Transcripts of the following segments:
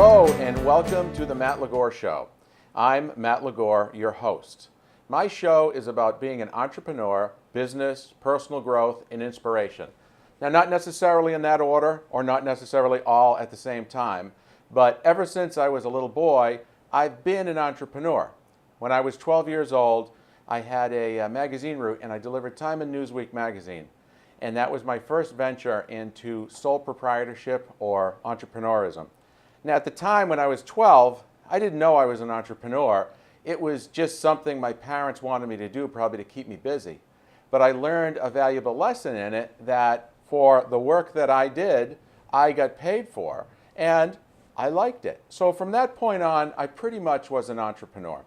Hello and welcome to the Matt Ligor Show. I'm Matt Ligor, your host. My show is about being an entrepreneur, business, personal growth, and inspiration. Now, not necessarily in that order or not necessarily all at the same time, but ever since I was a little boy, I've been an entrepreneur. When I was 12 years old, I had a magazine route and I delivered Time and Newsweek magazine. And that was my first venture into sole proprietorship or entrepreneurism. Now, at the time when I was 12, I didn't know I was an entrepreneur. It was just something my parents wanted me to do, probably to keep me busy. But I learned a valuable lesson in it that for the work that I did, I got paid for, and I liked it. So from that point on, I pretty much was an entrepreneur.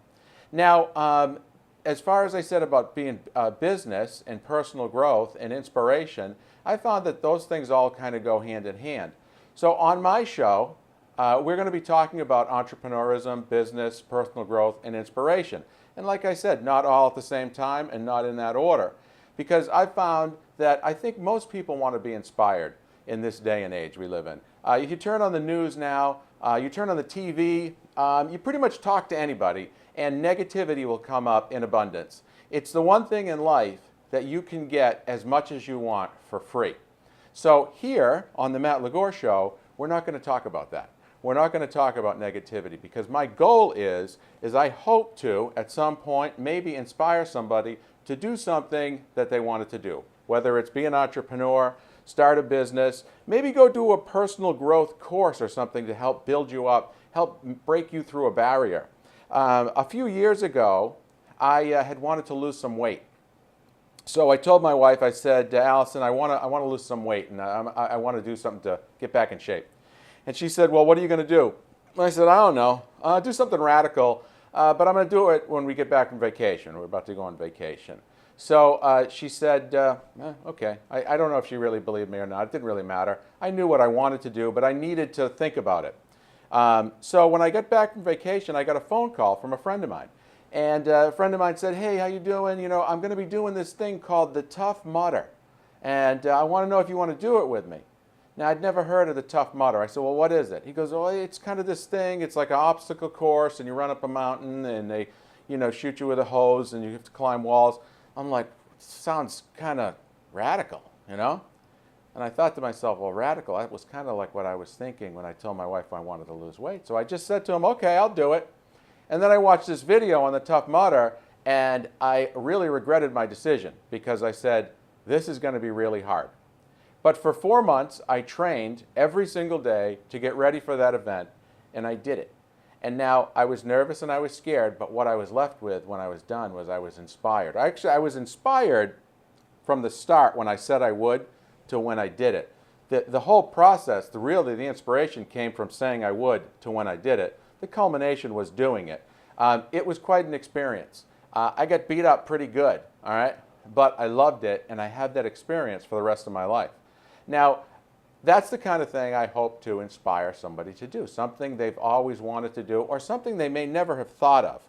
Now, as far as I said about being business and personal growth and inspiration, I found that those things all kind of go hand in hand. So on my show, we're going to be talking about entrepreneurism, business, personal growth, and inspiration. And like I said, not all at the same time and not in that order. Because I found that I think most people want to be inspired in this day and age we live in. If you turn on the news now, you turn on the TV, you pretty much talk to anybody, and negativity will come up in abundance. It's the one thing in life that you can get as much as you want for free. So here on the Matt Ligor Show, we're not going to talk about that. We're not going to talk about negativity because my goal is I hope to, at some point, maybe inspire somebody to do something that they wanted to do. Whether it's be an entrepreneur, start a business, maybe go do a personal growth course or something to help build you up, help break you through a barrier. A few years ago, I had wanted to lose some weight. So I told my wife, I said, Allison, I want to lose some weight and I want to do something to get back in shape. And she said, well, what are you going to do? And I said, I don't know. Do something radical, but I'm going to do it when we get back from vacation. We're about to go on vacation. So she said, okay. I don't know if she really believed me or not. It didn't really matter. I knew what I wanted to do, but I needed to think about it. So when I got back from vacation, I got a phone call from a friend of mine. And a friend of mine said, hey, how you doing? You know, I'm going to be doing this thing called the Tough Mudder. And I want to know if you want to do it with me. Now, I'd never heard of the Tough Mudder. I said, well, what is it? He goes, oh, it's kind of this thing. It's like an obstacle course, and you run up a mountain, and they, shoot you with a hose, and you have to climb walls. I'm like, sounds kind of radical, And I thought to myself, well, radical, that was kind of like what I was thinking when I told my wife I wanted to lose weight. So I just said to him, okay, I'll do it. And then I watched this video on the Tough Mudder, and I really regretted my decision because I said, this is going to be really hard. But for 4 months, I trained every single day to get ready for that event, and I did it. And now I was nervous and I was scared, but what I was left with when I was done was I was inspired. Actually, I was inspired from the start when I said I would to when I did it. The whole process, the inspiration came from saying I would to when I did it. The culmination was doing it. It was quite an experience. I got beat up pretty good, all right? But I loved it, and I had that experience for the rest of my life. Now, that's the kind of thing I hope to inspire somebody to do, something they've always wanted to do or something they may never have thought of.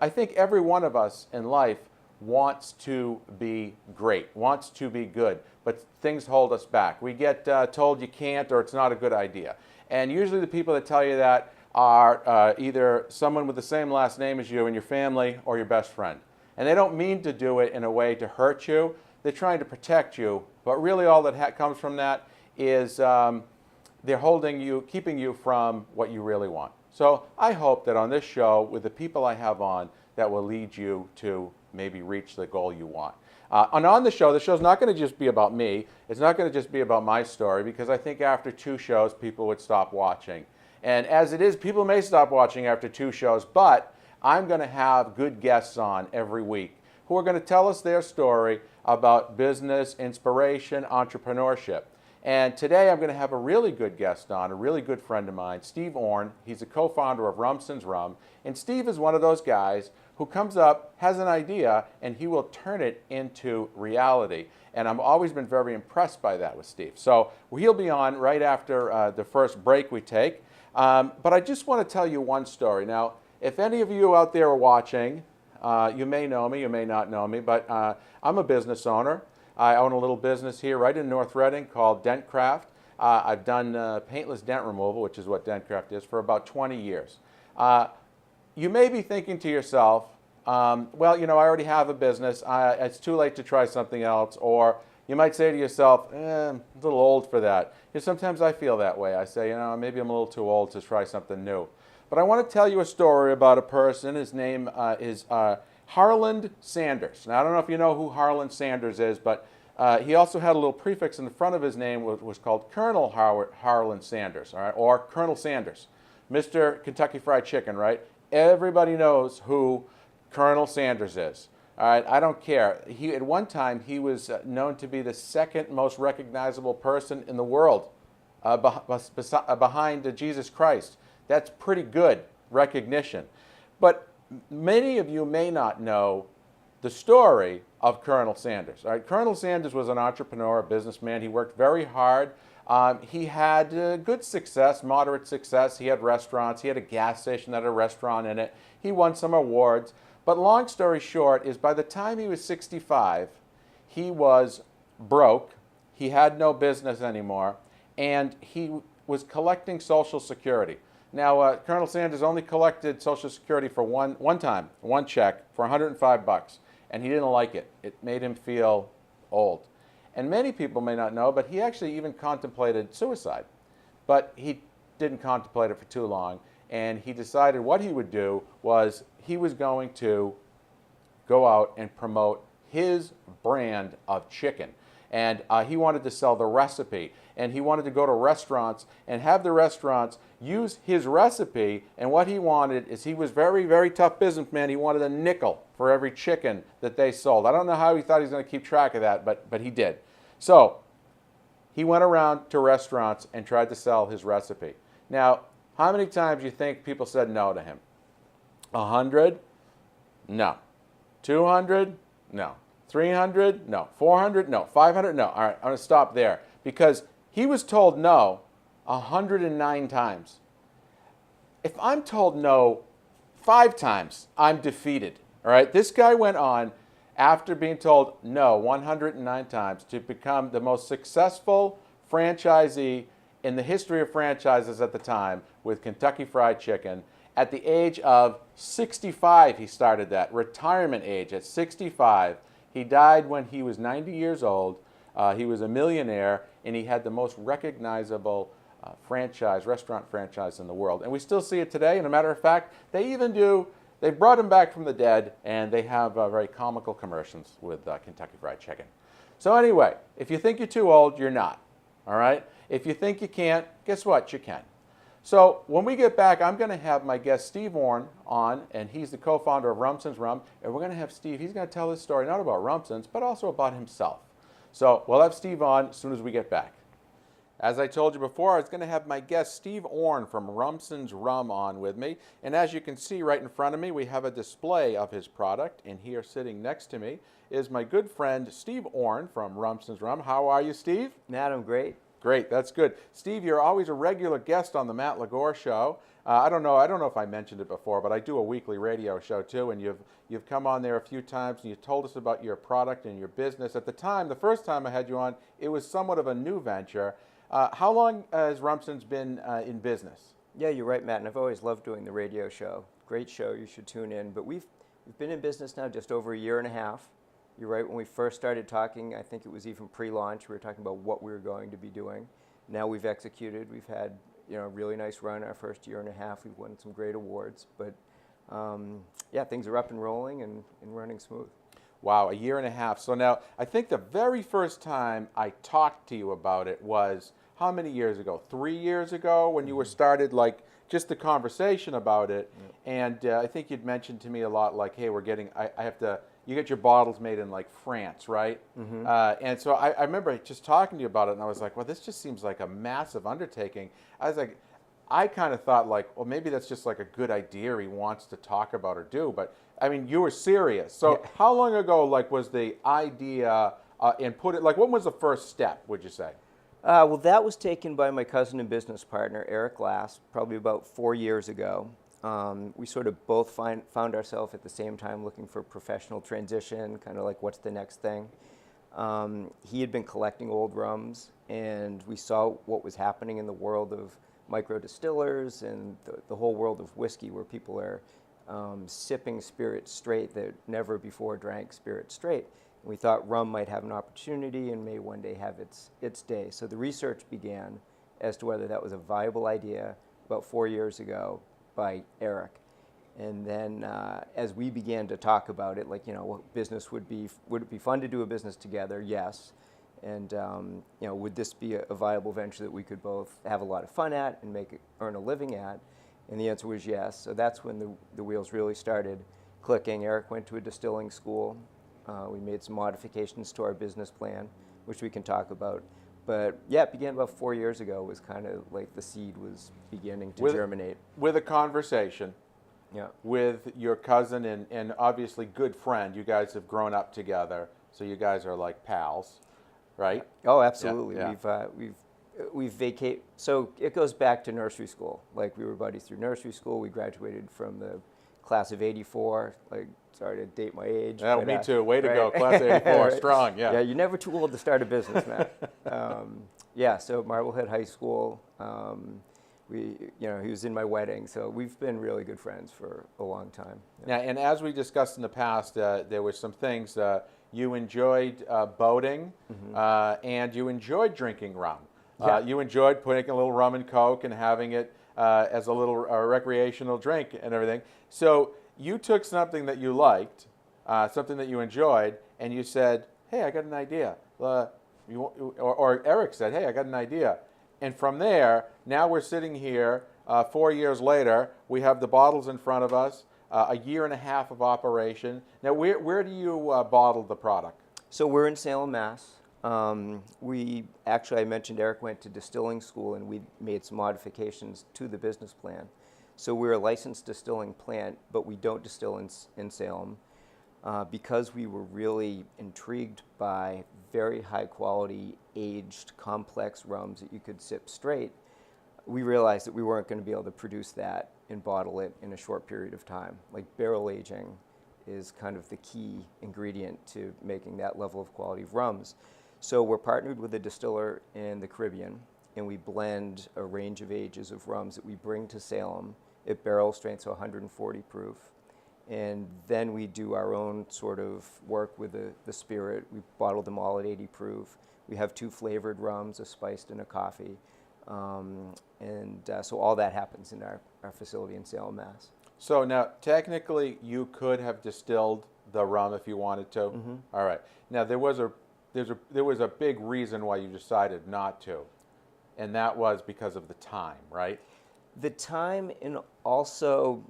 I think every one of us in life wants to be great, wants to be good, but things hold us back. We get told you can't or it's not a good idea. And usually the people that tell you that are either someone with the same last name as you in your family or your best friend. And they don't mean to do it in a way to hurt you. They're trying to protect you, but really all that comes from that is they're holding you, keeping you from what you really want. So I hope that on this show, with the people I have on, that will lead you to maybe reach the goal you want. And on the show's not going to just be about me. It's not going to just be about my story, because I think after 2 shows, people would stop watching. And as it is, people may stop watching after 2 shows, but I'm going to have good guests on every week who are going to tell us their story about business, inspiration, entrepreneurship. And today I'm going to have a really good guest on, a really good friend of mine, Steve Orne. He's a co-founder of Rumson's Rum. And Steve is one of those guys who comes up, has an idea, and he will turn it into reality. And I've always been very impressed by that with Steve. So he'll be on right after the first break we take. But I just want to tell you one story. Now, if any of you out there are watching, you may know me, you may not know me, but I'm a business owner. I own a little business here right in North Reading called Dent Craft. I've done paintless dent removal, which is what Dentcraft is, for about 20 years. You may be thinking to yourself, well, I already have a business. It's too late to try something else. Or you might say to yourself, I'm a little old for that. Sometimes I feel that way. I say, maybe I'm a little too old to try something new. But I want to tell you a story about a person. His name is Harland Sanders. Now, I don't know if you know who Harland Sanders is, but he also had a little prefix in the front of his name, which was called Colonel Harland Sanders, all right, or Colonel Sanders, Mr. Kentucky Fried Chicken, right? Everybody knows who Colonel Sanders is. All right, I don't care. At one time, he was known to be the second most recognizable person in the world behind Jesus Christ. That's pretty good recognition. But many of you may not know the story of Colonel Sanders. All right, Colonel Sanders was an entrepreneur, a businessman. He worked very hard. He had good success, moderate success. He had restaurants. He had a gas station that had a restaurant in it. He won some awards. But long story short is by the time he was 65, he was broke. He had no business anymore. And he was collecting Social Security. Now, Colonel Sanders only collected Social Security for one check for $105. And he didn't like it. It made him feel old. And many people may not know, but he actually even contemplated suicide. But he didn't contemplate it for too long. And he decided what he would do was he was going to go out and promote his brand of chicken. And he wanted to sell the recipe. And he wanted to go to restaurants and have the restaurants use his recipe. And what he wanted is, he was very, very tough businessman. He wanted a nickel for every chicken that they sold. I don't know how he thought he was going to keep track of that, but he did. So he went around to restaurants and tried to sell his recipe. Now, how many times do you think people said no to him? 100? No. 200? No. 300? No. 400? No. 500? No. All right, I'm going to stop there, because he was told no 109 times. If I'm told no 5 times, I'm defeated. All right, this guy went on, after being told no 109 times, to become the most successful franchisee in the history of franchises at the time with Kentucky Fried Chicken. At the age of 65, he started that, retirement age at 65. He died when he was 90 years old. He was a millionaire, and he had the most recognizable restaurant franchise in the world. And we still see it today. And a matter of fact, they brought him back from the dead, and they have very comical commercials with Kentucky Fried Chicken. So anyway, if you think you're too old, you're not. All right? If you think you can't, guess what? You can. So when we get back, I'm going to have my guest Steve Orne on, and he's the co-founder of Rumson's Rum. And we're going to have Steve, he's going to tell his story, not about Rumson's, but also about himself. So we'll have Steve on as soon as we get back. As I told you before, I was going to have my guest Steve Orne from Rumson's Rum on with me. And as you can see right in front of me, we have a display of his product. And here sitting next to me is my good friend Steve Orne from Rumson's Rum. How are you, Steve? Matt, I'm great. Great, that's good. Steve, you're always a regular guest on the Matt Ligor Show. I don't know if I mentioned it before, but I do a weekly radio show too, and you've come on there a few times, and you told us about your product and your business. At the time, the first time I had you on, it was somewhat of a new venture. How long has Rumson's been in business? Yeah, you're right, Matt, and I've always loved doing the radio show. Great show, you should tune in. But we've been in business now just over a year and a half. You're right, when we first started talking, I think it was even pre-launch, we were talking about what we were going to be doing. Now we've executed. We've had a really nice run our first year and a half. We've won some great awards. But yeah, things are up and rolling and running smooth. Wow, a year and a half. So now, I think the very first time I talked to you about it was, how many years ago? 3 years ago, when you were started, like, just the conversation about it. Yep. And I think you'd mentioned to me a lot, like, hey, you get your bottles made in, like, France, right? Mm-hmm. And so I remember just talking to you about it, and I was like, well, this just seems like a massive undertaking. I kind of thought, like, well, maybe that's just like a good idea he wants to talk about or do. But, I mean, you were serious. So yeah. How long ago, like, was the idea and when was the first step, would you say? Well, that was taken by my cousin and business partner, Eric Glass, probably about 4 years ago. We sort of both found ourselves at the same time looking for professional transition, kind of like what's the next thing. He had been collecting old rums, and we saw what was happening in the world of micro distillers and the whole world of whiskey, where people are sipping spirits straight that never before drank spirits straight. And we thought rum might have an opportunity and may one day have its day. So the research began as to whether that was a viable idea about 4 years ago by Eric. And then as we began to talk about it, like, what business would it be fun to do a business together? Yes. And would this be a viable venture that we could both have a lot of fun at and earn a living at? And the answer was yes. So that's when the wheels really started clicking. Eric went to a distilling school. We made some modifications to our business plan, which we can talk about. But yeah, it began about 4 years ago. It was kind of like the seed was beginning to germinate. With a conversation. Yeah. With your cousin and obviously good friend. You guys have grown up together, so you guys are like pals, right? Oh, absolutely. Yeah. We've vacated. So it goes back to nursery school. Like, we were buddies through nursery school. We graduated from the class of '84. Like, sorry to date my age. Yeah, but, me too. Way to go, class of '84, right. strong. Yeah. Yeah, you're never too old to start a business, Matt. Yeah. So Marblehead High School. He was in my wedding, so we've been really good friends for a long time. Yeah. Now, and as we discussed in the past, there were some things you enjoyed boating, and you enjoyed drinking rum. Yeah. You enjoyed putting a little rum and Coke and having it as a little recreational drink and everything. So you took something that you liked, something that you enjoyed, and you said, "Hey, I got an idea." Or Eric said, "Hey, I got an idea." And from there, now we're sitting here 4 years later. We have the bottles in front of us, a year and a half of operation. Now, where do you bottle the product? So we're in Salem, Mass. I mentioned Eric went to distilling school, and we made some modifications to the business plan. So we're a licensed distilling plant, but we don't distill in Salem because we were really intrigued by very high quality, aged, complex rums that you could sip straight. We realized that we weren't going to be able to produce that and bottle it in a short period of time. Like, barrel aging is kind of the key ingredient to making that level of quality of rums. So we're partnered with a distiller in the Caribbean, and we blend a range of ages of rums that we bring to Salem at barrel strength, so 140 proof. And then we do our own sort of work with the spirit. We bottle them all at 80 proof. We have 2 flavored rums, a spiced and a coffee. So all that happens in our facility in Salem, Mass. So now, technically, you could have distilled the rum if you wanted to. Mm-hmm. All right. Now, there was a big reason why you decided not to, and that was because of the time, right? The time, and also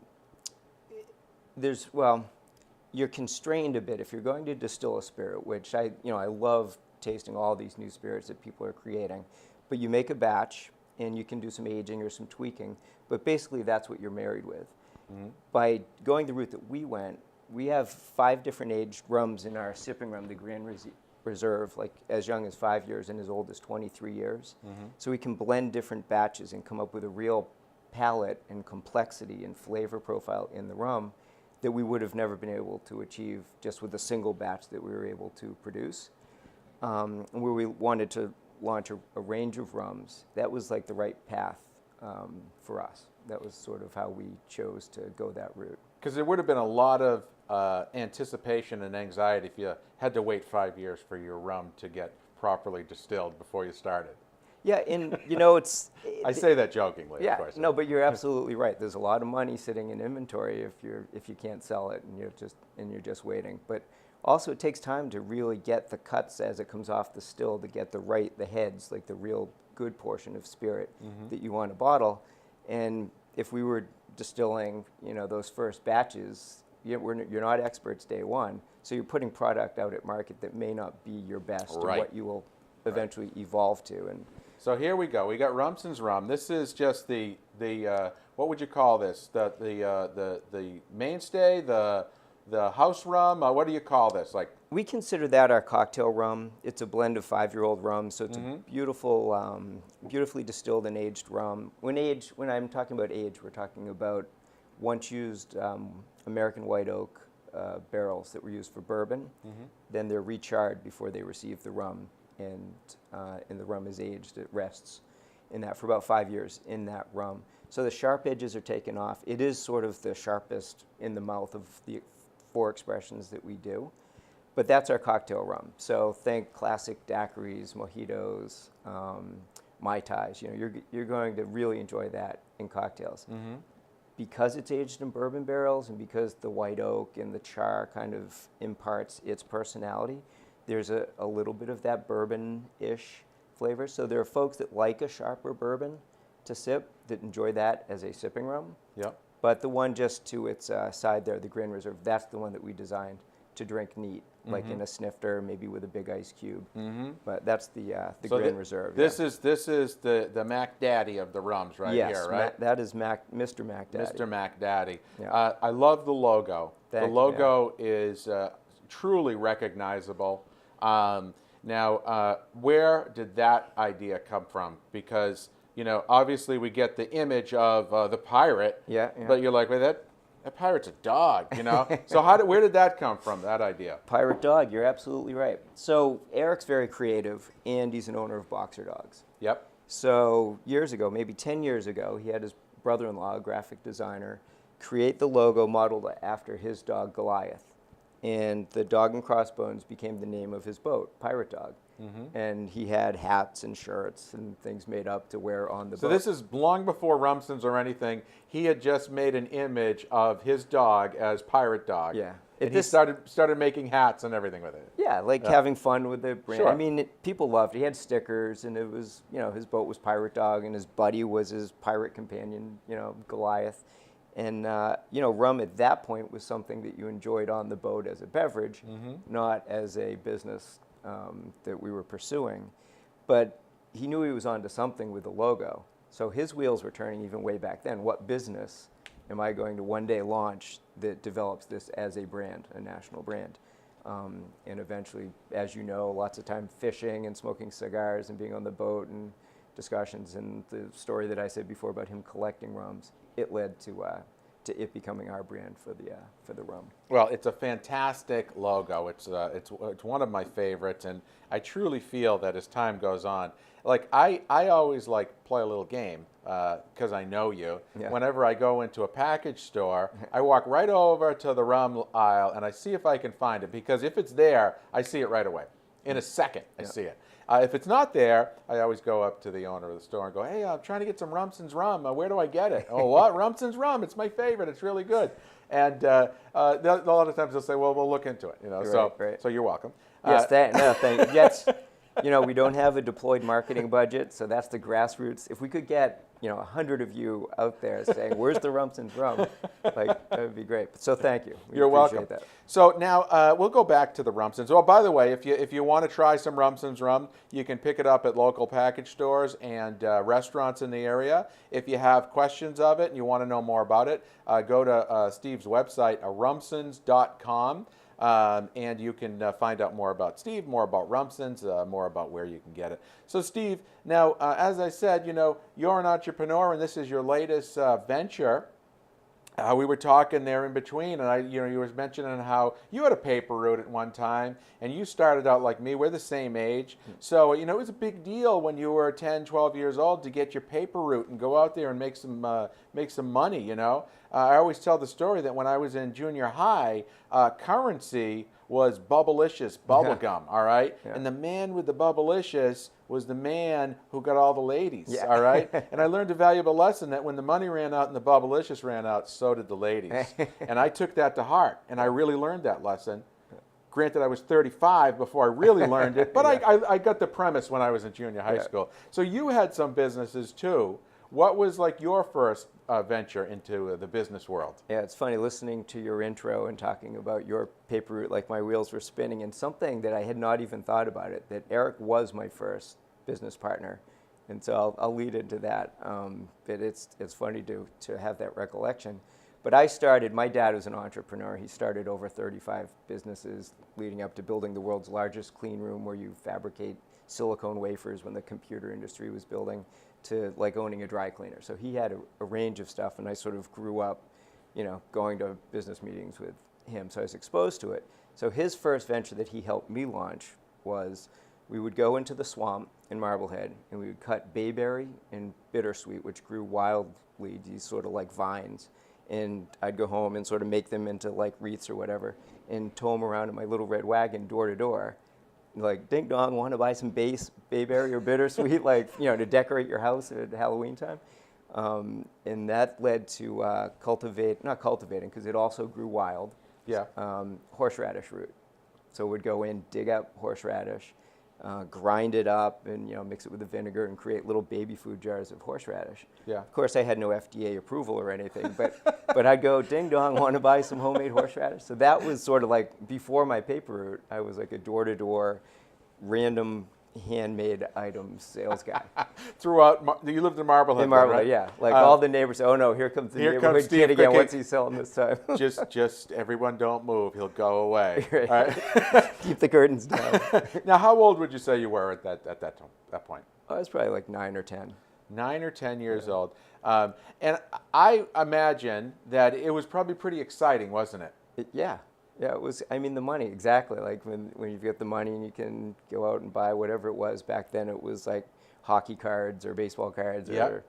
you're constrained a bit if you're going to distill a spirit, which I love tasting all these new spirits that people are creating. But you make a batch, and you can do some aging or some tweaking, but basically that's what you're married with. Mm-hmm. By going the route that we went, we have 5 different aged rums in our sipping rum, the Grand Reserve, like as young as 5 years and as old as 23 years. Mm-hmm. So we can blend different batches and come up with a real palate and complexity and flavor profile in the rum that we would have never been able to achieve just with a single batch that we were able to produce. And where we wanted to launch a range of rums, that was like the right path for us. That was sort of how we chose to go that route. Because there would have been a lot of anticipation and anxiety if you had to wait 5 years for your rum to get properly distilled before you started. Yeah, and it's... I say that jokingly, yeah, of course. No, but you're absolutely right. There's a lot of money sitting in inventory if you can't sell it and you're just waiting. But also, it takes time to really get the cuts as it comes off the still to get the heads, like the real good portion of spirit that you want to bottle. And if we were distilling, those first batches, you're not experts day one, so you're putting product out at market that may not be your best or what you will eventually evolve to. And so here we go. We got Rumson's rum. This is just the what would you call this? The mainstay, the house rum. What do you call this? Like, we consider that our cocktail rum. It's a blend of 5-year-old rum, so it's a beautiful, beautifully distilled and aged rum. When I'm talking about age, we're talking about once used American white oak barrels that were used for bourbon. Then they're recharred before they receive the rum. and the rum is aged. It rests in that for about 5 years in that rum. So the sharp edges are taken off. It is sort of the sharpest in the mouth of the 4 expressions that we do. But that's our cocktail rum. So think classic daiquiris, mojitos, Mai Tais. You're going to really enjoy that in cocktails. Mm-hmm. Because it's aged in bourbon barrels and because the white oak and the char kind of imparts its personality, there's a little bit of that bourbon-ish flavor. So there are folks that like a sharper bourbon to sip that enjoy that as a sipping rum. Yep. But the one just to its side there, the Grand Reserve, that's the one that we designed to drink neat, like in a snifter, maybe with a big ice cube. Mm-hmm. But that's the So Grand Reserve. This is the Mac Daddy of the rums here, right? That is Mr. Mac Daddy. Mr. Mac Daddy. Yeah. I love the logo. Thank the you, logo is truly recognizable. Now, where did that idea come from? Because obviously we get the image of the pirate. Yeah. But you're like, wait, that pirate's a dog, So where did that come from? That idea? Pirate dog. You're absolutely right. So Eric's very creative, and he's an owner of boxer dogs. Yep. So years ago, maybe 10 years ago, he had his brother-in-law, a graphic designer, create the logo modeled after his dog Goliath. And the Dog and Crossbones became the name of his boat, Pirate Dog. Mm-hmm. And he had hats and shirts and things made up to wear on the boat. So this is long before Rumson's or anything. He had just made an image of his dog as Pirate Dog. Yeah. And he started making hats and everything with it. Yeah, having fun with the brand. Sure. I mean, people loved it. He had stickers, and it was, his boat was Pirate Dog, and his buddy was his pirate companion, Goliath. And, rum at that point was something that you enjoyed on the boat as a beverage, not as a business that we were pursuing. But he knew he was onto something with the logo. So his wheels were turning even way back then. What business am I going to one day launch that develops this as a brand, a national brand? And eventually, as you know, lots of time fishing and smoking cigars and being on the boat and discussions. And the story that I said before about him collecting rums, it led to it becoming our brand for the rum. Well, it's a fantastic logo. It's one of my favorites, and I truly feel that as time goes on, I always play a little game because I know you. Yeah. Whenever I go into a package store, I walk right over to the rum aisle and I see if I can find it, because if it's there, I see it right away. In a second, I see it. If it's not there, I always go up to the owner of the store and go, hey, I'm trying to get some Rumson's rum. Where do I get it? Oh, what? Rumson's rum. It's my favorite. It's really good. And a lot of times they'll say, well, we'll look into it. Right. So you're welcome. Yes, thank you. Yes, we don't have a deployed marketing budget, so that's the grassroots. If we could get 100 of you out there saying, where's the Rumson's rum? That would be great. So thank you. You're welcome. That. So now we'll go back to the Rumson's. Well, by the way, if you want to try some Rumson's rum, you can pick it up at local package stores and restaurants in the area. If you have questions of it and you want to know more about it, go to Steve's website, rumsons.com. And you can find out more about Steve, more about Rumson's, more about where you can get it. So Steve, now, as I said, you're an entrepreneur and this is your latest venture. We were talking there in between, and you were mentioning how you had a paper route at one time, and you started out like me. We're the same age, so it was a big deal when you were 10, 12 years old to get your paper route and go out there and make some money. I always tell the story that when I was in junior high, currency was Bubblicious bubblegum, all right? Yeah. And the man with the Bubblicious was the man who got all the ladies, all right? And I learned a valuable lesson that when the money ran out and the Bubblicious ran out, so did the ladies. And I took that to heart, and I really learned that lesson. Granted, I was 35 before I really learned it, but I got the premise when I was in junior high school. So you had some businesses too. What was your first venture into the business world? Yeah, it's funny listening to your intro and talking about your paper route, my wheels were spinning, and something that I had not even thought about it, that Eric was my first business partner. And so I'll lead into that. But it's funny to have that recollection. But my dad was an entrepreneur. He started over 35 businesses leading up to building the world's largest clean room where you fabricate silicone wafers when the computer industry was building, to owning a dry cleaner. So he had a range of stuff, and I sort of grew up, going to business meetings with him. So I was exposed to it. So his first venture that he helped me launch was we would go into the swamp in Marblehead, and we would cut bayberry and bittersweet, which grew wildly, these sort of like vines. And I'd go home and sort of make them into like wreaths or whatever, and tow them around in my little red wagon door to door. Like, ding dong, want to buy some bayberry or bittersweet, like, to decorate your house at Halloween time. And that led to not cultivating, because it also grew wild. Yeah. Horseradish root. So we'd go in, dig up horseradish, grind it up, and mix it with the vinegar and create little baby food jars of horseradish. Yeah. Of course, I had no FDA approval or anything, but I'd go, ding dong, want to buy some homemade horseradish? So that was sort of like, before my paper route, I was like a door-to-door, random handmade items sales guy. Throughout, you lived in Marblehead. In Marblehead, right? yeah. Like all the neighbors say, oh no, here comes the neighborhood kid again. What's he selling this time? just everyone don't move. He'll go away. Right. All right? Keep the curtains down. Now, how old would you say you were at that point? I was probably like 9 or 10. 9 or 10 years old. And I imagine that it was probably pretty exciting, wasn't it? Yeah, it was. I mean, the money, exactly. Like when you've got the money and you can go out and buy whatever it was. Back then, it was like hockey cards or baseball cards or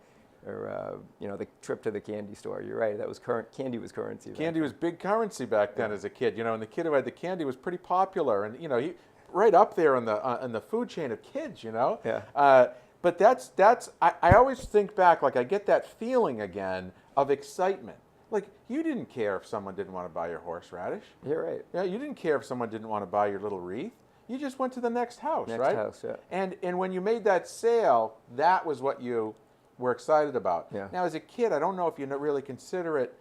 the trip to the candy store. You're right. That was candy was currency. Candy was big currency back then as a kid. And the kid who had the candy was pretty popular, and he right up there in the food chain of kids. Yeah. But that's I always think back, like I get that feeling again of excitement. Like, you didn't care if someone didn't want to buy your horseradish. You're right. Yeah, you didn't care if someone didn't want to buy your little wreath. You just went to the next house, right? Next house, yeah. And when you made that sale, that was what you were excited about. Yeah. Now, as a kid, I don't know if you really consider it.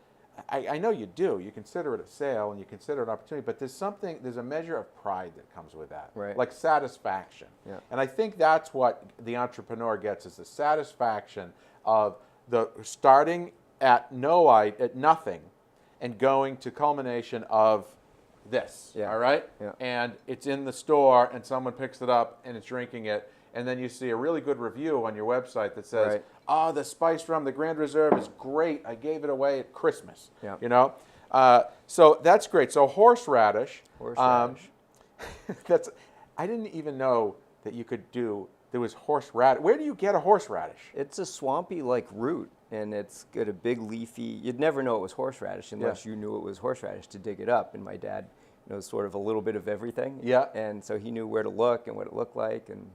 I know you do. You consider it a sale and you consider it an opportunity, but there's a measure of pride that comes with that, right? Like satisfaction. Yeah. And I think that's what the entrepreneur gets, is the satisfaction of the starting at nothing and going to culmination of this. Yeah. All right? Yeah. And it's in the store and someone picks it up and it's drinking it, and then you see a really good review on your website that says, right. "Oh, the spiced rum, the Grand Reserve is great. I gave it away at Christmas." Yeah. So that's great. So horseradish. Horseradish. I didn't even know that you could do. There was horseradish. Where do you get a horseradish? It's a swampy like root, and it's got a big leafy. You'd never know it was horseradish unless you knew it was horseradish to dig it up. And my dad knows sort of a little bit of everything. Yeah. And so he knew where to look and what it looked like. And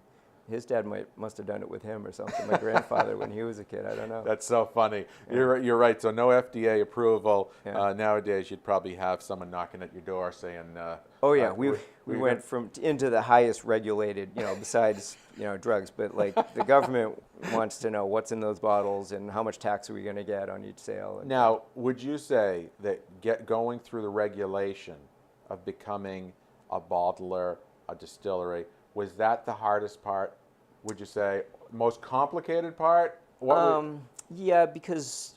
his dad must have done it with him or something. My grandfather when he was a kid. I don't know. That's so funny. Yeah. You're right. So no FDA approval. Yeah. Nowadays, you'd probably have someone knocking at your door saying. Oh yeah, we went into the highest regulated, besides drugs, but like the government wants to know what's in those bottles and how much tax are we going to get on each sale. Now, would you say that going through the regulation of becoming a bottler, a distillery, was that the hardest part? Would you say most complicated part? Yeah, because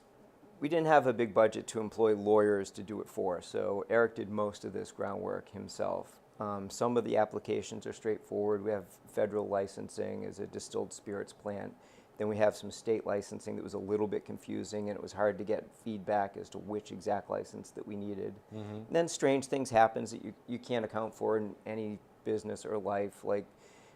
we didn't have a big budget to employ lawyers to do it for us, so Eric did most of this groundwork himself. Some of the applications are straightforward. We have federal licensing as a distilled spirits plant. Then we have some state licensing that was a little bit confusing, and it was hard to get feedback as to which exact license that we needed. Mm-hmm. And then strange things happen that you can't account for in any business or life. Like,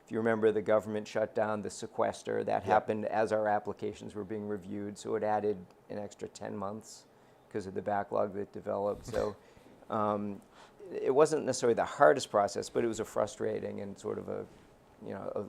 if you remember, the government shut down the sequester. That happened as our applications were being reviewed, so it added an extra 10 months because of the backlog that developed. So it wasn't necessarily the hardest process, but it was a frustrating and sort of a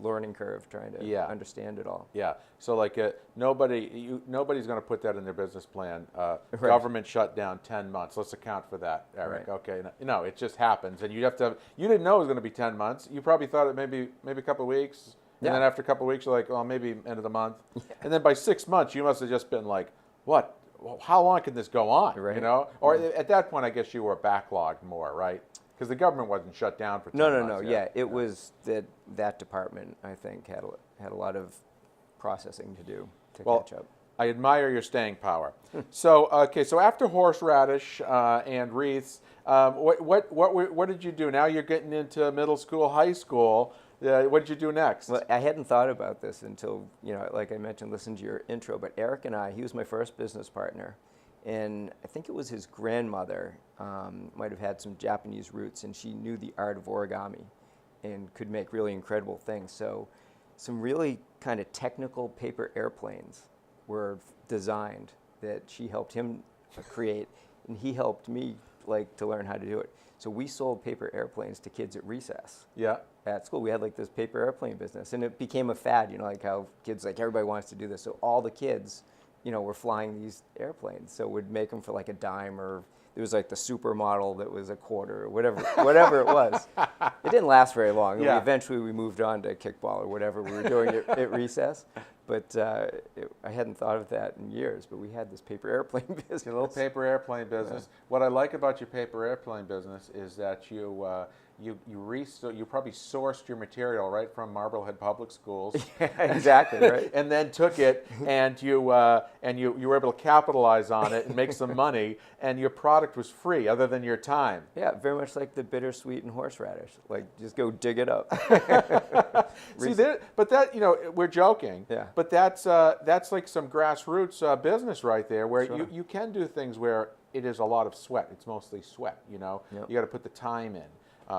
learning curve trying to understand it all. Yeah. So like nobody's going to put that in their business plan. Right. Government shut down 10 months. Let's account for that, Eric. Right. Okay. No, it just happens, and you didn't know it was going to be 10 months. You probably thought it maybe a couple of weeks, and then after a couple of weeks, you're like, well, maybe end of the month, and then by 6 months, you must have just been like, what? How long can this go on? Right. Or at that point, I guess you were backlogged more, right? Because the government wasn't shut down for 10 months. No. Yeah, it was that department, I think, had a lot of processing to do to catch up. I admire your staying power. So after horseradish and wreaths, what did you do? Now you're getting into middle school, high school. What did you do next? Well, I hadn't thought about this until, like I mentioned, listen to your intro, but Eric and he was my first business partner. And I think it was his grandmother, might have had some Japanese roots, and she knew the art of origami. and could make really incredible things. So some really kind of technical paper airplanes were designed that she helped him create, and he helped me like to learn how to do it. So we sold paper airplanes to kids at recess. Yeah. At school, we had like this paper airplane business, and it became a fad, you know, like how kids, like everybody wants to do this. So all the kids, you know, were flying these airplanes. So we'd make them for like a dime, or there was like the supermodel that was a quarter, or whatever it was. It didn't last very long. Yeah. Eventually we moved on to kickball or whatever we were doing at recess. But I hadn't thought of that in years, but we had this paper airplane business. Your little paper airplane business. Yeah. What I like about your paper airplane business is that you probably sourced your material right from Marblehead Public Schools. Yeah, exactly, right. And then took it, and you were able to capitalize on it and make some money, and your product was free other than your time. Yeah, very much like the bittersweet and horseradish. Like, just go dig it up. See, but that, you know, we're joking. Yeah. But that's like some grassroots business right there, where Sure. you can do things where it is a lot of sweat. It's mostly sweat. You know, Yep. you got to put the time in.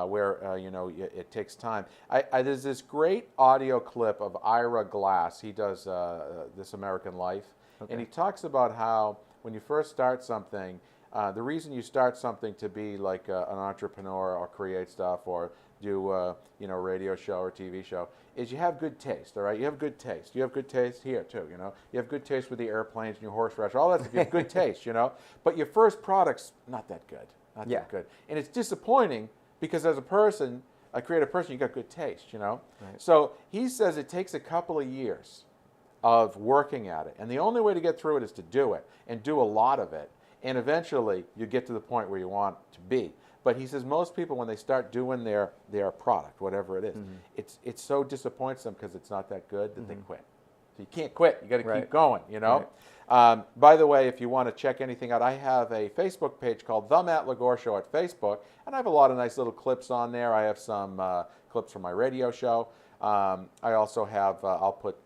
Where you know, it takes time. There's this great audio clip of Ira Glass. He does This American Life, Okay. and he talks about how when you first start something, the reason you start something to be like an entrepreneur or create stuff or do you know, radio show or TV show is you have good taste. All right, you have good taste. You have good taste here too. You know, you have good taste with the airplanes and your horseradish. All that stuff. You have good taste. You know, but your first product's not that good. Not that good, and it's disappointing. Because as a creative person, you got good taste, you know? Right. So he says it takes a couple of years of working at it. And the only way to get through it is to do it and do a lot of it. And eventually you get to the point where you want to be. But he says most people, when they start doing their product, whatever it is, it so disappoints them because it's not that good that they quit. So you can't quit. You got to keep going, you know? Right. By the way, if you want to check anything out, I have a Facebook page called The Matt Ligor Show at Facebook, and I have a lot of nice little clips on there. I have some clips from my radio show. I also have, I'll put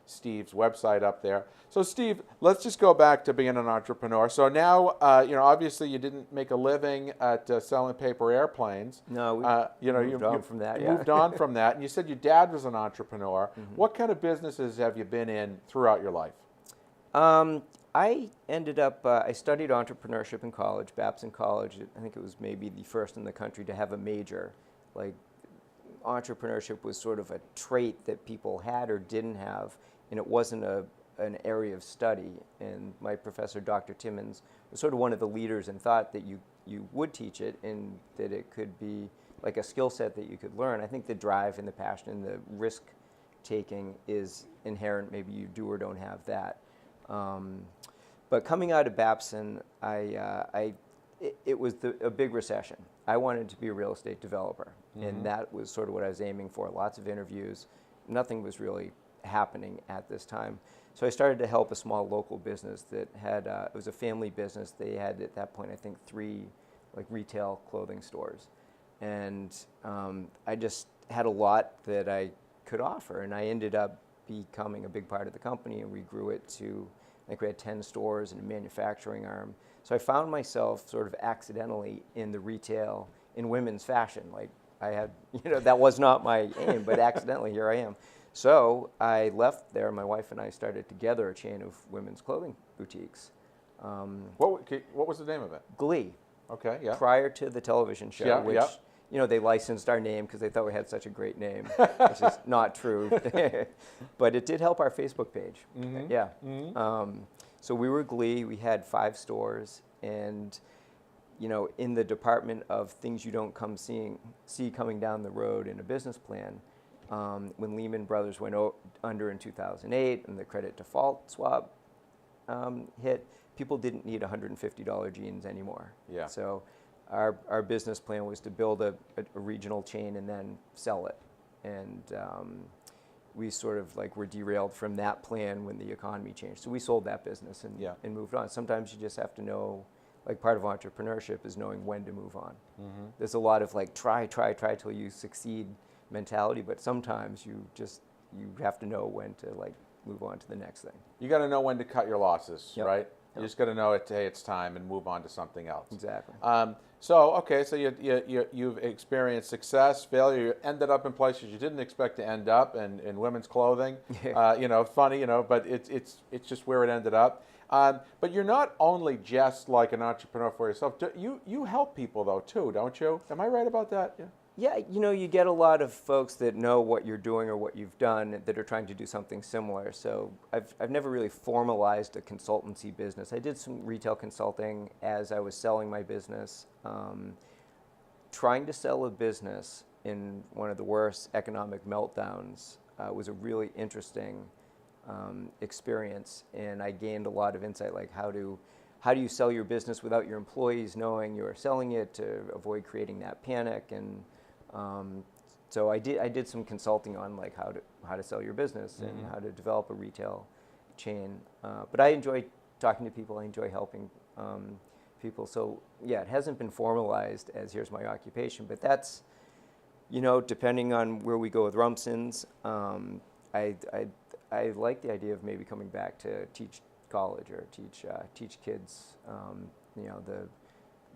Steve's website up there. So Steve, let's just go back to being an entrepreneur. So now, you know, obviously you didn't make a living at selling paper airplanes. No, we moved on from that. You moved on from that, and you said your dad was an entrepreneur. What kind of businesses have you been in throughout your life? I ended up, I studied entrepreneurship in college, Babson College. I think it was maybe the first in the country to have a major. Like, entrepreneurship was sort of a trait that people had or didn't have, and it wasn't an area of study. And my professor, Dr. Timmons, was sort of one of the leaders and thought that you would teach it and that it could be like a skill set that you could learn. I think the drive and the passion and the risk taking is inherent. Maybe you do or don't have that. But coming out of Babson, it was a big recession. I wanted to be a real estate developer, and that was sort of what I was aiming for. Lots of interviews. Nothing was really happening at this time. So I started to help a small local business that had, it was a family business. They had, at that point, I think 3 like retail clothing stores. And I just had a lot that I could offer, and I ended up becoming a big part of the company, and we grew it to, I think we had 10 stores and a manufacturing arm. So I found myself sort of accidentally in the retail in women's fashion. Like, I had, you know, that was not my aim, but accidentally here I am. So I left there. My wife and I started together a chain of women's clothing boutiques. What was the name of it? Glee. Okay, yeah. Prior to the television show, which, you know, they licensed our name because they thought we had such a great name, which is not true. But it did help our Facebook page. Yeah. So we were Glee. We had 5 stores, and, you know, in the department of things you don't see coming down the road in a business plan, when Lehman Brothers went under in 2008 and the credit default swap hit, people didn't need $150 jeans anymore. Yeah. So our business plan was to build a regional chain and then sell it. And we sort of like were derailed from that plan when the economy changed. So we sold that business and moved on. Sometimes you just have to know, like, part of entrepreneurship is knowing when to move on. There's a lot of like try till you succeed mentality, but sometimes you have to know when to like move on to the next thing. You got to know when to cut your losses, right? You just got to know it. Hey, it's time, and move on to something else. Exactly. So you've experienced success, failure. You ended up in places you didn't expect to end up, in women's clothing. Funny, but it's just where it ended up. But you're not only just like an entrepreneur for yourself. You help people though too, don't you? Am I right about that? Yeah. Yeah, you get a lot of folks that know what you're doing or what you've done that are trying to do something similar. So I've never really formalized a consultancy business. I did some retail consulting as I was selling my business. Trying to sell a business in one of the worst economic meltdowns was a really interesting experience, and I gained a lot of insight, like how do you sell your business without your employees knowing you're selling it, to avoid creating that panic. And so I did some consulting on like how to sell your business and how to develop a retail chain. But I enjoy talking to people. I enjoy helping people. So yeah, it hasn't been formalized as here's my occupation, but that's, depending on where we go with Rumson's, I like the idea of maybe coming back to teach college or teach kids,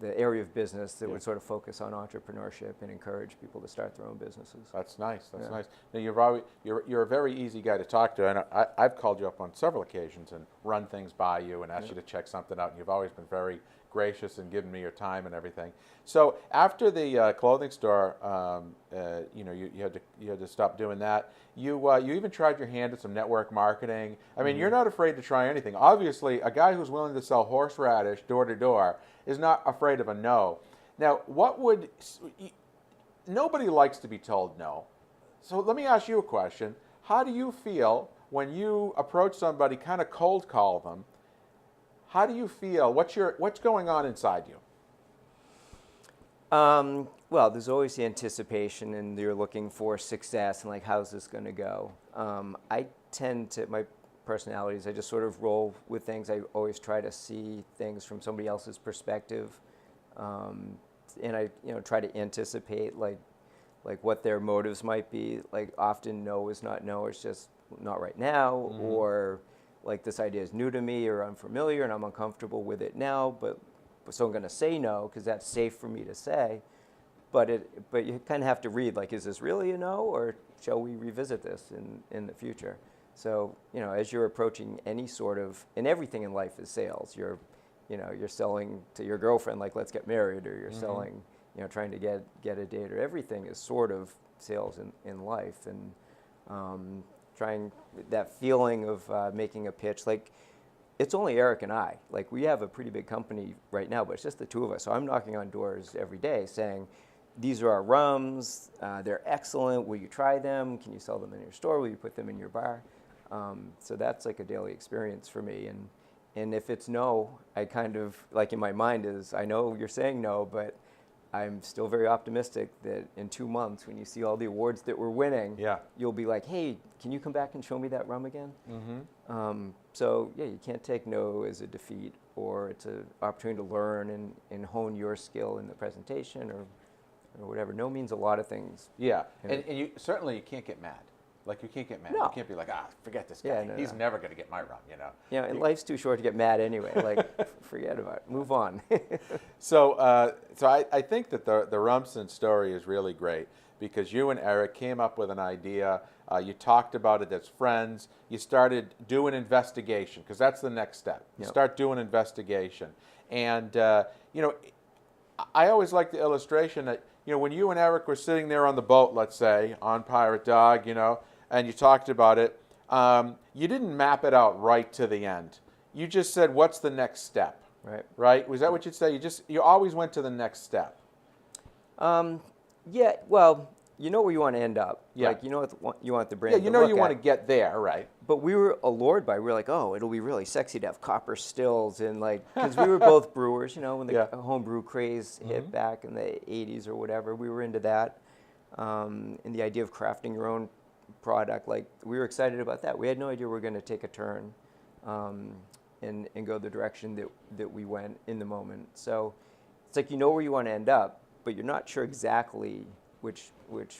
the area of business that would sort of focus on entrepreneurship and encourage people to start their own businesses. That's nice. That's nice. Now you're a very easy guy to talk to, and I've called you up on several occasions and run things by you and asked you to check something out, and you've always been very gracious and given me your time and everything. So after the clothing store, you had to stop doing that. You even tried your hand at some network marketing. I mean, you're not afraid to try anything. Obviously, a guy who's willing to sell horseradish door to door is not afraid of a no. Now, nobody likes to be told no. So let me ask you a question. How do you feel when you approach somebody, kind of cold call them? How do you feel? What's going on inside you? Well, there's always the anticipation, and you're looking for success, and like, how's this going to go? My personality is I just sort of roll with things. I always try to see things from somebody else's perspective, and I try to anticipate like what their motives might be. Like, often no is not no, it's just not right now, or like this idea is new to me or unfamiliar and I'm uncomfortable with it now, so I'm going to say no because that's safe for me to say. But you kind of have to read, like, is this really a no, or shall we revisit this in the future? So, as you're approaching any sort of, and everything in life is sales. You're selling to your girlfriend, like, let's get married, or you're selling, trying to get a date, or everything is sort of sales in life. And trying that feeling of making a pitch, like, it's only Eric and I. Like, we have a pretty big company right now, but it's just the two of us. So I'm knocking on doors every day saying, these are our rums, they're excellent, will you try them? Can you sell them in your store? Will you put them in your bar? So that's like a daily experience for me. And if it's no, I kind of, like, in my mind is, I know you're saying no, but I'm still very optimistic that in 2 months, when you see all the awards that we're winning, you'll be like, hey, can you come back and show me that rum again? So yeah, you can't take no as a defeat, or it's an opportunity to learn and hone your skill in the presentation or whatever. No means a lot of things. Yeah, and you can't get mad. Like, you can't get mad. No. You can't be like, forget this guy. He's never going to get my rum, Yeah, and life's too short to get mad anyway. Like, forget about it. Move on. So I think that the Rumson story is really great, because you and Eric came up with an idea. You talked about it as friends. You started doing investigation, because that's the next step. You start doing investigation. And, I always like the illustration that, when you and Eric were sitting there on the boat, let's say, on Pirate Dog, and you talked about it, you didn't map it out right to the end. You just said, what's the next step? Right? Was that what you'd say? You always went to the next step. Yeah, well, you know where you want to end up. Yeah. Like, what you want the brand to you look want at. to get there, right? But we were allured by, we were like, oh, it'll be really sexy to have copper stills, and like, because we were both brewers, when the homebrew craze hit back in the 80s or whatever, we were into that. And the idea of crafting your own product, like, we were excited about that. We had no idea we were going to take a turn and go the direction that we went in the moment. So it's like, where you want to end up, but you're not sure exactly which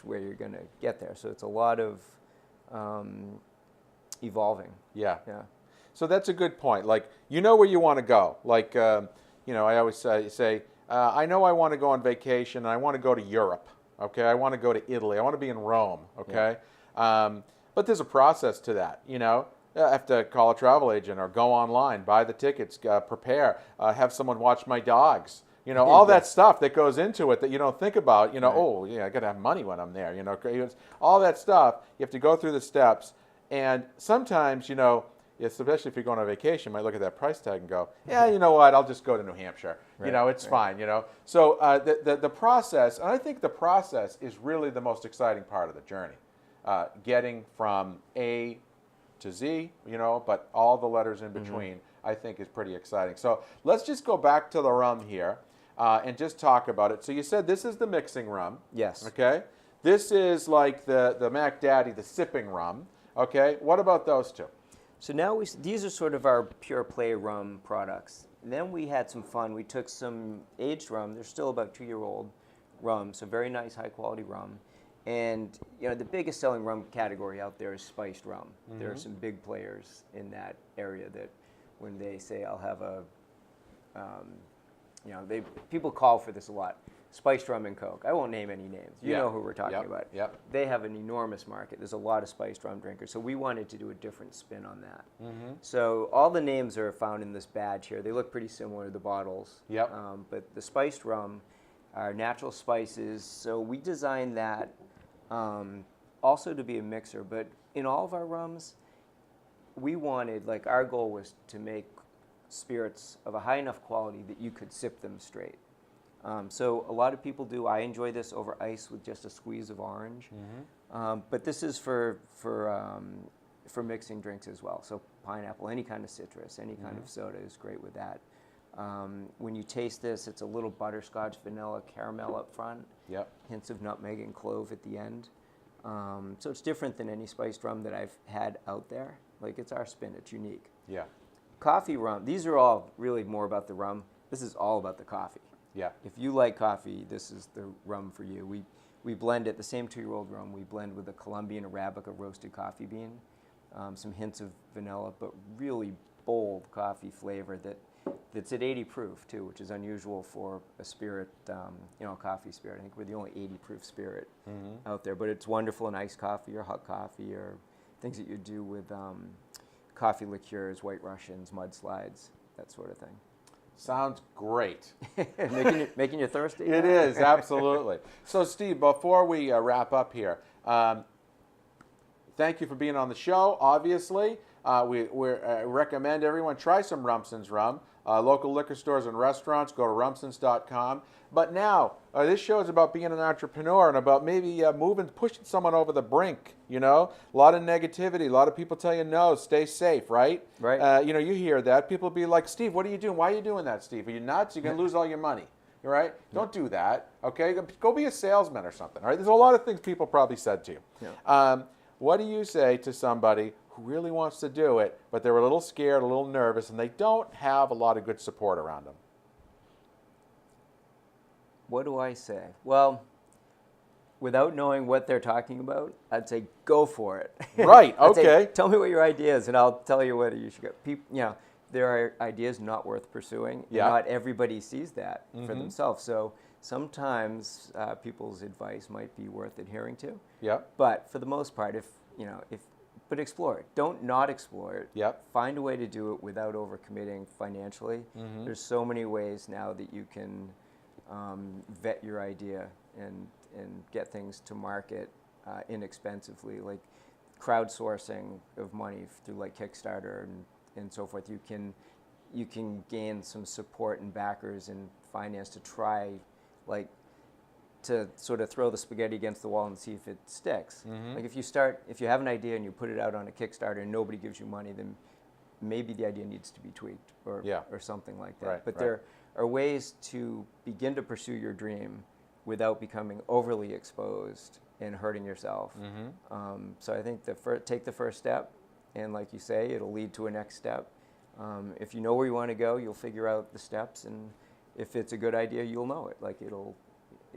way you're going to get there. So it's a lot of evolving. Yeah. So that's a good point. Like, you know where you want to go. Like, I always say I know I want to go on vacation and I want to go to Europe. Okay, I want to go to Italy. I want to be in Rome. Okay, but there's a process to that. I have to call a travel agent or go online, buy the tickets, prepare, have someone watch my dogs. All that stuff that goes into it that you don't think about. Right. Oh yeah, I got to have money when I'm there. All that stuff. You have to go through the steps, and sometimes especially if you're going on vacation, you might look at that price tag and go, yeah, you know what, I'll just go to New Hampshire. Right, It's fine. So the process, and I think the process is really the most exciting part of the journey, getting from A to Z, but all the letters in between, I think is pretty exciting. So let's just go back to the rum here and just talk about it. So you said this is the mixing rum. Yes. Okay. This is like the Mac Daddy, the sipping rum. Okay. What about those two? So now these are sort of our pure play rum products. And then we had some fun. We took some aged rum. They're still about 2-year-old rum, so very nice, high quality rum. And the biggest selling rum category out there is spiced rum. There are some big players in that area that when they say I'll have people call for this a lot. Spiced rum and Coke. I won't name any names. You know who we're talking about. Yep. They have an enormous market. There's a lot of spiced rum drinkers. So we wanted to do a different spin on that. So all the names are found in this badge here. They look pretty similar to the bottles. Yep. But the spiced rum are natural spices. So we designed that also to be a mixer. But in all of our rums, we wanted, our goal was to make spirits of a high enough quality that you could sip them straight. So a lot of people do. I enjoy this over ice with just a squeeze of orange. But this is for mixing drinks as well. So pineapple, any kind of citrus, any kind of soda is great with that. When you taste this, it's a little butterscotch, vanilla, caramel up front. Yep. Hints of nutmeg and clove at the end. So it's different than any spiced rum that I've had out there. It's our spin. It's unique. Yeah. Coffee rum. These are all really more about the rum. This is all about the coffee. Yeah. If you like coffee, this is the rum for you. We blend it, the same 2-year-old rum, we blend with a Colombian Arabica roasted coffee bean, some hints of vanilla, but really bold coffee flavor that's at 80 proof too, which is unusual for a spirit, a coffee spirit. I think we're the only 80 proof spirit out there, but it's wonderful in iced coffee or hot coffee or things that you do with coffee liqueurs, White Russians, mudslides, that sort of thing. Sounds great. making you thirsty? It is, absolutely. So, Steve, before we wrap up here, thank you for being on the show, obviously. We recommend everyone try some Rumson's rum. Local liquor stores and restaurants, go to rumsons.com. But now, this show is about being an entrepreneur and about maybe pushing someone over the brink, A lot of negativity, a lot of people tell you no, stay safe, right? Right. You hear that. People be like, Steve, what are you doing? Why are you doing that, Steve? Are you nuts? You're going to lose all your money, right? Don't do that, okay? Go be a salesman or something, all right? There's a lot of things people probably said to you. Yeah. What do you say to somebody who really wants to do it, but they're a little scared, a little nervous, and they don't have a lot of good support around them? What do I say? Well, without knowing what they're talking about, I'd say go for it. Right, I'd say, okay. tell me what your idea is, and I'll tell you whether you should go. There are ideas not worth pursuing. Yeah. Not everybody sees that for themselves. So sometimes people's advice might be worth adhering to. Yep. But for the most part, but explore it. Don't not explore it. Yep. Find a way to do it without overcommitting financially. There's so many ways now that you can vet your idea and get things to market inexpensively, like crowdsourcing of money through Kickstarter and so forth. You can gain some support and backers and finance to try to sort of throw the spaghetti against the wall and see if it sticks. If you have an idea and you put it out on a Kickstarter and nobody gives you money, then maybe the idea needs to be tweaked or something like that. Right, but right. there are ways to begin to pursue your dream without becoming overly exposed and hurting yourself. So I think take the first step, and like you say, it'll lead to a next step. If you know where you want to go, you'll figure out the steps, and if it's a good idea, you'll know it.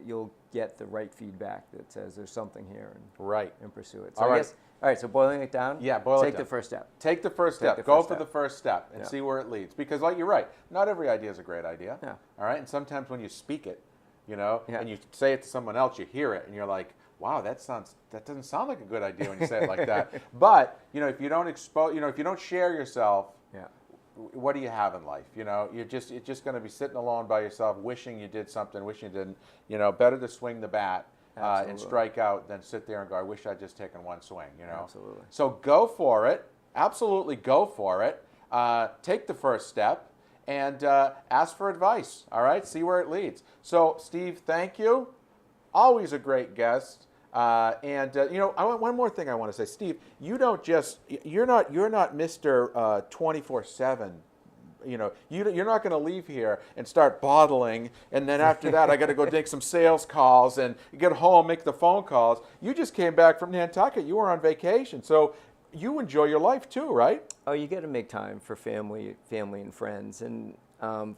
you'll get the right feedback that says there's something here, Right. and pursue it. So All I right. guess, all right, so boiling it down, Yeah, boil it take down. the first step. Take the first Take step. the Go first for step. the first step and Yeah. see where it leads. Because, like, you're right, not every idea is a great idea. Yeah. All right, and sometimes when you speak it, you know, Yeah. and you say it to someone else, you hear it, and you're like, wow, that doesn't sound like a good idea when you say it like that. But if you don't if you don't share yourself, Yeah. what do you have in life? You're just going to be sitting alone by yourself, wishing you did something, wishing you didn't. Better to swing the bat and Absolutely. strike out than sit there and go, I wish I'd just taken one swing. Absolutely. So go for it. Absolutely go for it. Take the first step and ask for advice. All right, see where it leads. So Steve, thank you. Always a great guest. I want one more thing I want to say, Steve. You're not Mr. 24/7. You're not going to leave here and start bottling, and then after that, I got to go make some sales calls and get home, make the phone calls. You just came back from Nantucket. You were on vacation, so you enjoy your life too, right? Oh, you got to make time for family and friends, and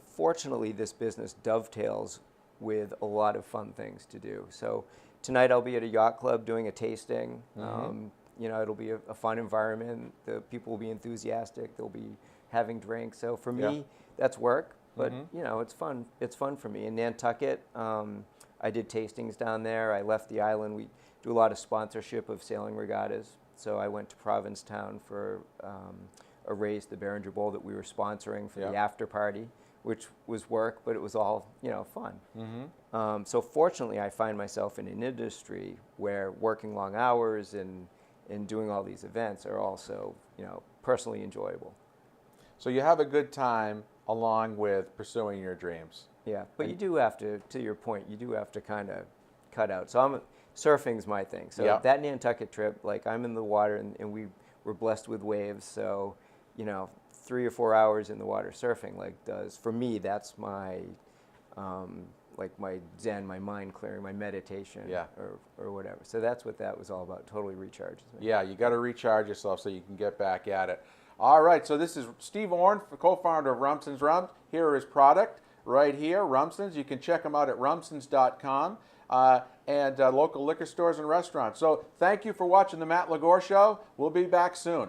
fortunately, this business dovetails with a lot of fun things to do. So tonight I'll be at a yacht club doing a tasting. It'll be a fun environment. The people will be enthusiastic. They'll be having drinks. So for me, that's work, but it's fun. It's fun for me. In Nantucket, I did tastings down there. I left the island. We do a lot of sponsorship of sailing regattas. So I went to Provincetown for a race, the Behringer Bowl, that we were sponsoring for the after party, which was work, but it was all fun. So fortunately, I find myself in an industry where working long hours and doing all these events are also personally enjoyable. So you have a good time along with pursuing your dreams. Yeah, but you do have to your point, you do have to kind of cut out. So surfing's my thing. So that Nantucket trip, like I'm in the water and we were blessed with waves. So 3 or 4 hours in the water surfing, for me, that's my my zen, my mind clearing, my meditation, or whatever. So that's what that was all about. Totally recharges me. Yeah, you got to recharge yourself so you can get back at it. All right, so this is Steve Orne, co-founder of Rumson's Rum. Here are his product right here, Rumson's. You can check them out at rumsons.com and local liquor stores and restaurants. So thank you for watching the Matt Ligor Show. We'll be back soon.